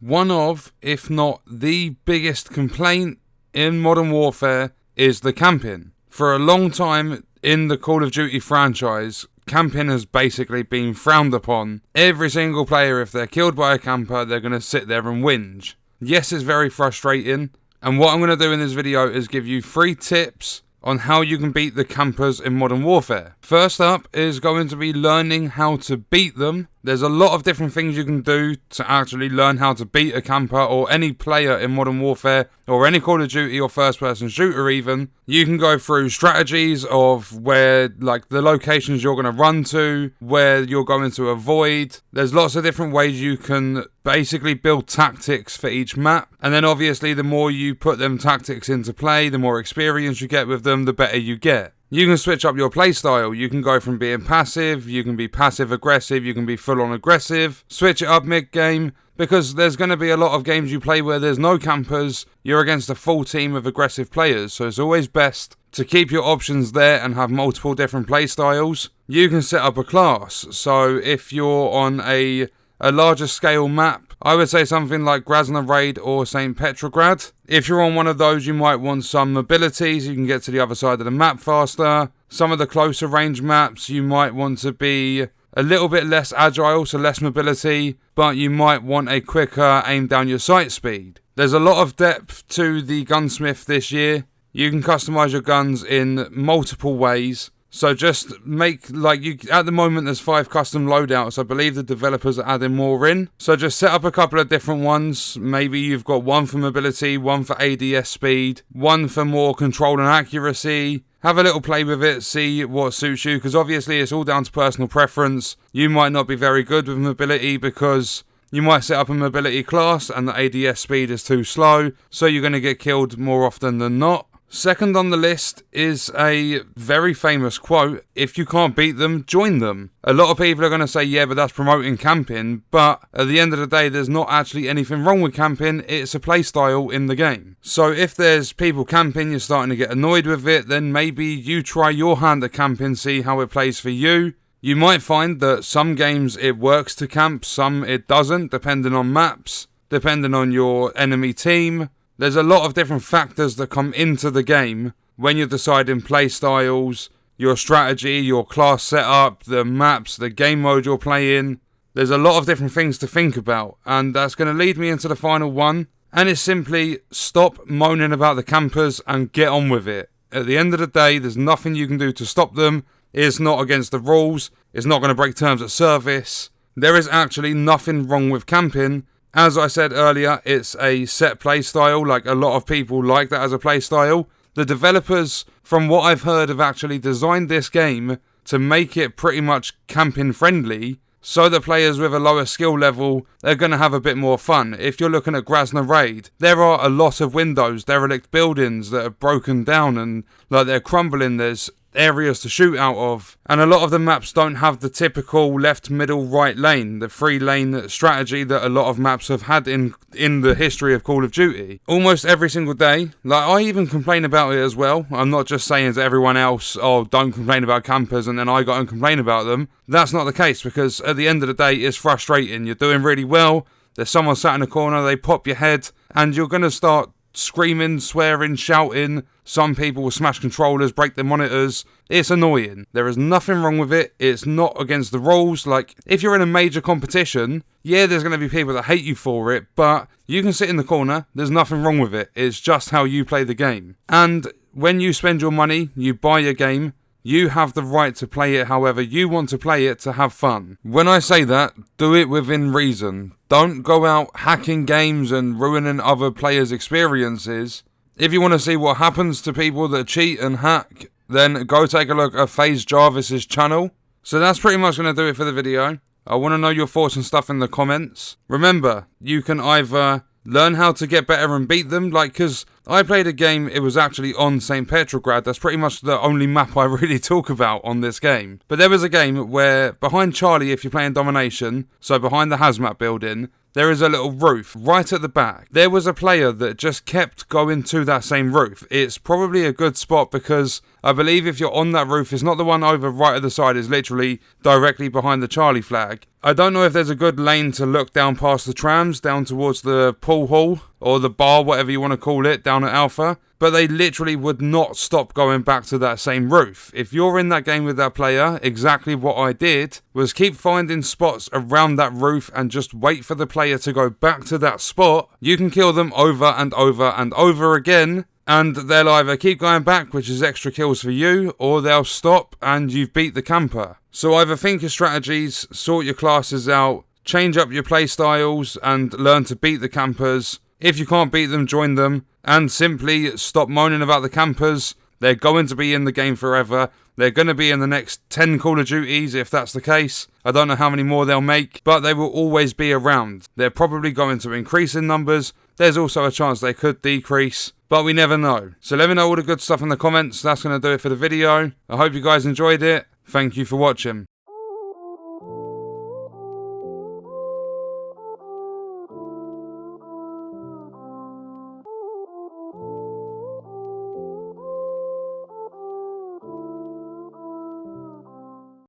one of, if not the biggest complaint in Modern Warfare is the camping. For a long time in the Call of Duty franchise, camping has basically been frowned upon. Every single player, if they're killed by a camper, they're going to sit there and whinge. Yes, it's very frustrating, and what I'm going to do in this video is give you 3 tips on how you can beat the campers in Modern Warfare. First up is going to be learning how to beat them. There's a lot of different things you can do to actually learn how to beat a camper or any player in Modern Warfare or any Call of Duty or first person shooter even. You can go through strategies of where, like, the locations you're going to run to, where you're going to avoid. There's lots of different ways you can basically build tactics for each map. And then obviously the more you put them tactics into play, the more experience you get with them, the better you get. You can switch up your playstyle. You can go from being passive, you can be passive-aggressive, you can be full-on aggressive. Switch it up mid-game, because there's going to be a lot of games you play where there's no campers. You're against a full team of aggressive players, so it's always best to keep your options there and have multiple different playstyles. You can set up a class, so if you're on a larger scale map, I would say something like Grozny Raid or St. Petrograd. If you're on one of those, you might want some mobility so you can get to the other side of the map faster. Some of the closer range maps, you might want to be a little bit less agile, so less mobility, but you might want a quicker aim down your sight speed. There's a lot of depth to the gunsmith this year. You can customize your guns in multiple ways. So just make, at the moment there's 5 custom loadouts. I believe the developers are adding more in. So just set up a couple of different ones. Maybe you've got one for mobility, one for ADS speed, one for more control and accuracy. Have a little play with it, see what suits you, because obviously it's all down to personal preference. You might not be very good with mobility because you might set up a mobility class and the ADS speed is too slow, so you're going to get killed more often than not. Second on the list is a very famous quote: if you can't beat them, join them. A lot of people are going to say, yeah, but that's promoting camping, but at the end of the day, there's not actually anything wrong with camping. It's a playstyle in the game. So if there's people camping, you're starting to get annoyed with it, then maybe you try your hand at camping, see how it plays for you. You might find that some games it works to camp, some it doesn't, depending on maps, depending on your enemy team. There's a lot of different factors that come into the game when you're deciding play styles, your strategy, your class setup, the maps, the game mode you're playing. There's a lot of different things to think about, and that's going to lead me into the final one, and it's simply stop moaning about the campers and get on with it. At the end of the day, there's nothing you can do to stop them. It's not against the rules. It's not going to break terms of service. There is actually nothing wrong with camping. As I said earlier, it's a set play style. Like, a lot of people like that as a play style. The developers, from what I've heard, have actually designed this game to make it pretty much camping friendly, so the players with a lower skill level are going to have a bit more fun. If you're looking at Grozny Raid, there are a lot of windows, derelict buildings that are broken down and they're crumbling. There's areas to shoot out of, and a lot of the maps don't have the typical left, middle, right lane, the 3-lane strategy that a lot of maps have had in the history of Call of Duty. Almost every single day, I even complain about it as well. I'm not just saying to everyone else, oh, don't complain about campers, and then I go and complain about them. That's not the case, because at the end of the day, it's frustrating. You're doing really well, there's someone sat in a corner, they pop your head, and you're going to start screaming, swearing, shouting. Some people will smash controllers, break their monitors. It's annoying. There is nothing wrong with it. It's not against the rules. If you're in a major competition, yeah, there's going to be people that hate you for it, but you can sit in the corner. There's nothing wrong with it. It's just how you play the game. And when you spend your money, you buy a game, you have the right to play it however you want to play it to have fun. When I say that, do it within reason. Don't go out hacking games and ruining other players' experiences. If you want to see what happens to people that cheat and hack, then go take a look at FaZe Jarvis's channel. So that's pretty much going to do it for the video. I want to know your thoughts and stuff in the comments. Remember, you can either learn how to get better and beat them, because I played a game, it was actually on St. Petrograd. That's pretty much the only map I really talk about on this game. But there was a game where behind Charlie, if you're playing domination, so behind the hazmat building, there is a little roof right at the back. There was a player that just kept going to that same roof. It's probably a good spot because I believe if you're on that roof, it's not the one over right at the side, it's literally directly behind the Charlie flag. I don't know if there's a good lane to look down past the trams, down towards the pool hall, or the bar, whatever you want to call it, down at Alpha. But they literally would not stop going back to that same roof. If you're in that game with that player, exactly what I did was keep finding spots around that roof and just wait for the player to go back to that spot. You can kill them over and over and over again, and they'll either keep going back, which is extra kills for you, or they'll stop and you've beat the camper. So either think your strategies, sort your classes out, change up your playstyles, and learn to beat the campers. If you can't beat them, join them, and simply stop moaning about the campers. They're going to be in the game forever. They're going to be in the next 10 Call of Duties, if that's the case. I don't know how many more they'll make, but they will always be around. They're probably going to increase in numbers. There's also a chance they could decrease, but we never know. So let me know all the good stuff in the comments. That's going to do it for the video. I hope you guys enjoyed it. Thank you for watching.